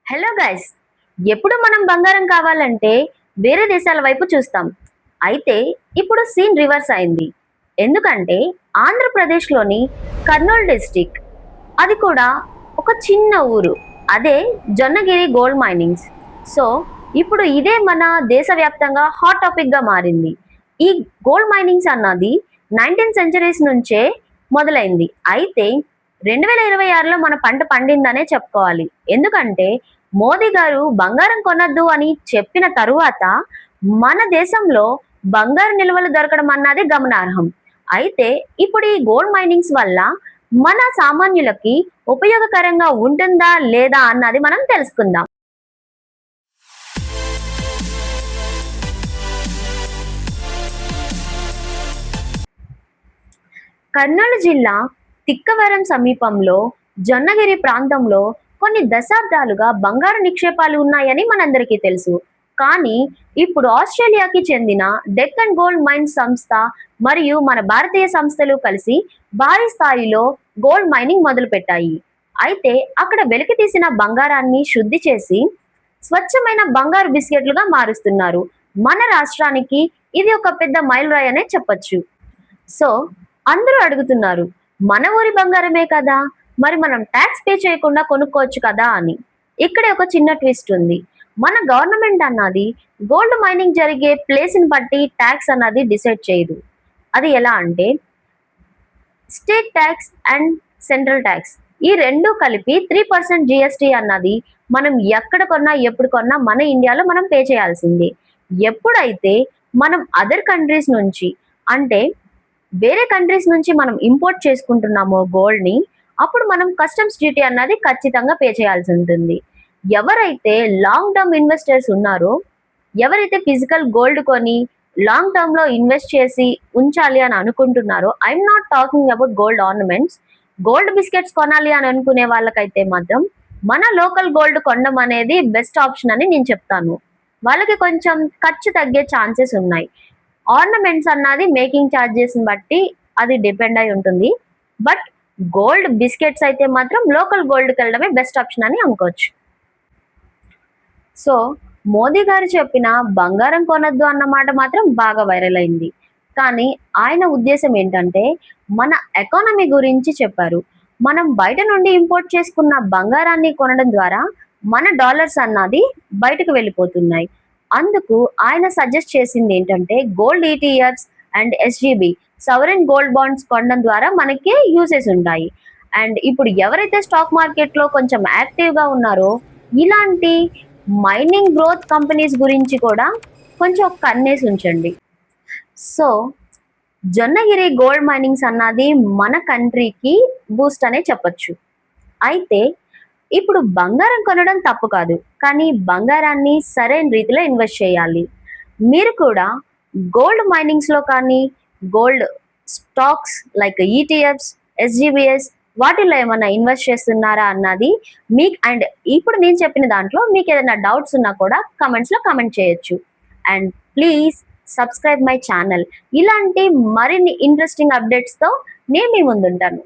Hello guys. ఎప్పుడు మనం బంగారం కావాలంటే వేరే దేశాల వైపు చూస్తాం. అయితే ఇప్పుడు సీన్ రివర్స్ అయింది. ఎందుకంటే ఆంధ్రప్రదేశ్లోని కర్నూలు డిస్టిక్, అది కూడా ఒక చిన్న ఊరు, అదే జొన్నగిరి గోల్డ్ మైనింగ్స్. సో ఇప్పుడు ఇదే మన దేశవ్యాప్తంగా హాట్ టాపిక్గా మారింది. ఈ గోల్డ్ మైనింగ్స్ అన్నది 19th సెంచరీస్ నుంచే మొదలైంది. అయితే 2026లో మన పంట పండిందనే చెప్పుకోవాలి. ఎందుకంటే మోదీ గారు బంగారం కొనద్దు అని చెప్పిన తరువాత మన దేశంలో బంగారు నిల్వలు దొరకడం అన్నది గమనార్హం. అయితే ఇప్పుడు ఈ గోల్డ్ మైనింగ్స్ వల్ల మన సామాన్యులకి ఉపయోగకరంగా ఉంటుందా లేదా అన్నది మనం తెలుసుకుందాం. కర్నూలు జిల్లా తిక్కవరం సమీపంలో జొన్నగిరి ప్రాంతంలో కొన్ని దశాబ్దాలుగా బంగారు నిక్షేపాలు ఉన్నాయని మనందరికీ తెలుసు. కానీ ఇప్పుడు ఆస్ట్రేలియాకి చెందిన డెక్కన్ గోల్డ్ మైన్స్ సంస్థ మరియు మన భారతీయ సంస్థలు కలిసి భారీ స్థాయిలో గోల్డ్ మైనింగ్ మొదలుపెట్టాయి. అయితే అక్కడ వెలికి తీసిన బంగారాన్ని శుద్ధి చేసి స్వచ్ఛమైన బంగారు బిస్కెట్లుగా మారుస్తున్నారు. మన రాష్ట్రానికి ఇది ఒక పెద్ద మైలురాయి అనే చెప్పొచ్చు. సో అందరూ అడుగుతున్నారు, మన ఊరి బంగారమే కదా, మరి మనం ట్యాక్స్ పే చేయకుండా కొనుక్కోవచ్చు కదా అని. ఇక్కడే ఒక చిన్న ట్విస్ట్ ఉంది. మన గవర్నమెంట్ అన్నది గోల్డ్ మైనింగ్ జరిగే ప్లేస్ని బట్టి ట్యాక్స్ అన్నది డిసైడ్ చేయదు. అది ఎలా అంటే state tax and central tax, ఈ రెండు కలిపి 3% జిఎస్టీ అన్నది మనం ఎక్కడ కొన్నా ఎప్పుడు కొన్నా మన ఇండియాలో మనం పే చేయాల్సిందే. ఎప్పుడైతే మనం అదర్ కంట్రీస్ నుంచి, అంటే వేరే కంట్రీస్ నుంచి మనం ఇంపోర్ట్ చేసుకుంటున్నామో గోల్డ్ని, అప్పుడు మనం కస్టమ్స్ డ్యూటీ అన్నది ఖచ్చితంగా పే చేయాల్సి ఉంటుంది. ఎవరైతే లాంగ్ టర్మ్ ఇన్వెస్టర్స్ ఉన్నారో, ఎవరైతే ఫిజికల్ గోల్డ్ కొని లాంగ్ టర్మ్లో ఇన్వెస్ట్ చేసి ఉంచాలి అని అనుకుంటున్నారో, I'm not talking about gold ornaments, gold biscuits కొనాలి అని అనుకునే వాళ్ళకైతే మాత్రం మన లోకల్ గోల్డ్ కొనడం అనేది బెస్ట్ ఆప్షన్ అని నేను చెప్తాను. వాళ్ళకి కొంచెం ఖర్చు తగ్గే ఛాన్సెస్ ఉన్నాయి. ఆర్నమెంట్స్ అన్నది మేకింగ్ ఛార్జెస్ని బట్టి అది డిపెండ్ అయి ఉంటుంది. బట్ గోల్డ్ బిస్కెట్స్ అయితే మాత్రం లోకల్ గోల్డ్కి వెళ్ళడమే బెస్ట్ ఆప్షన్ అని అనుకోవచ్చు. సో మోదీ గారు చెప్పిన బంగారం కొనద్దు అన్న మాట మాత్రం బాగా వైరల్ అయింది. కానీ ఆయన ఉద్దేశం ఏంటంటే మన ఎకానమీ గురించి చెప్పారు. మనం బయట నుండి ఇంపోర్ట్ చేసుకున్న బంగారాన్ని కొనడం ద్వారా మన డాలర్స్ అన్నది బయటకు వెళ్ళిపోతున్నాయి. అందుకు ఆయన సజెస్ట్ చేసింది ఏంటంటే gold ETFs and SGB, sovereign gold bonds కొనడం ద్వారా మనకి యూసెస్ ఉంటాయి. అండ్ ఇప్పుడు ఎవరైతే స్టాక్ మార్కెట్లో కొంచెం యాక్టివ్గా ఉన్నారో, ఇలాంటి మైనింగ్ గ్రోత్ కంపెనీస్ గురించి కూడా కొంచెం కన్నేసి ఉంచండి. సో జొన్నగిరి గోల్డ్ మైనింగ్స్ అన్నది మన కంట్రీకి బూస్ట్ అనే చెప్పొచ్చు. అయితే ఇప్పుడు బంగారం కొనడం తప్పు కాదు, కానీ బంగారాన్ని సరైన రీతిలో ఇన్వెస్ట్ చేయాలి. మీరు కూడా గోల్డ్ మైనింగ్స్లో కానీ గోల్డ్ స్టాక్స్ లైక్ ఈటీఎఫ్స్, ఎస్జీబీఎస్ వాటిల్లో ఏమైనా ఇన్వెస్ట్ చేస్తున్నారా అన్నది మీకు, అండ్ ఇప్పుడు నేను చెప్పిన దాంట్లో మీకు ఏదైనా డౌట్స్ ఉన్నా కూడా కమెంట్స్లో కమెంట్ చేయొచ్చు. And please subscribe my channel. ఇలాంటి మరిన్ని ఇంట్రెస్టింగ్ అప్డేట్స్తో నేను మీ ముందుంటాను.